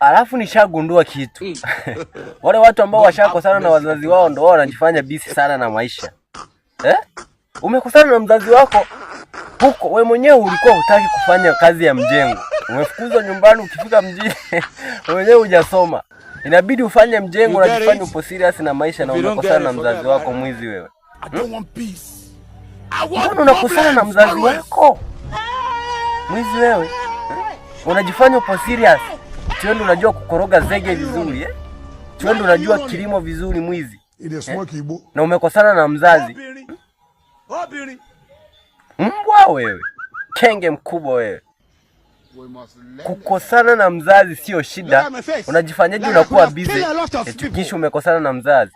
Alafu nishagundua kitu. Wale watu ambao washakosana na wazazi wao ndio wanajifanya busy sana na maisha. Umekosana na mzazi wako huko, wewe mwenyewe ulikuwa hutaki kufanya kazi ya mjengo. Umefukuzwa nyumbani, ukifika mjini mwenyewe hujasoma. Inabidi ufanye mjengo, unajifanya upo serious na maisha na umekosana na mzazi wako mwizi wewe. Mbona unakosana na mzazi wako? Mwizi wewe. Unajifanya upo serious. Twende unajua kukoroga zege vizuri Twende unajua kilimo vizuri mwizi. Na umekosana na mzazi. Mbwa wewe. Kenge mkubwa wewe. Kukosana na mzazi sio shida. Unajifanyaje unakuwa busy? Kisha umekosana na mzazi.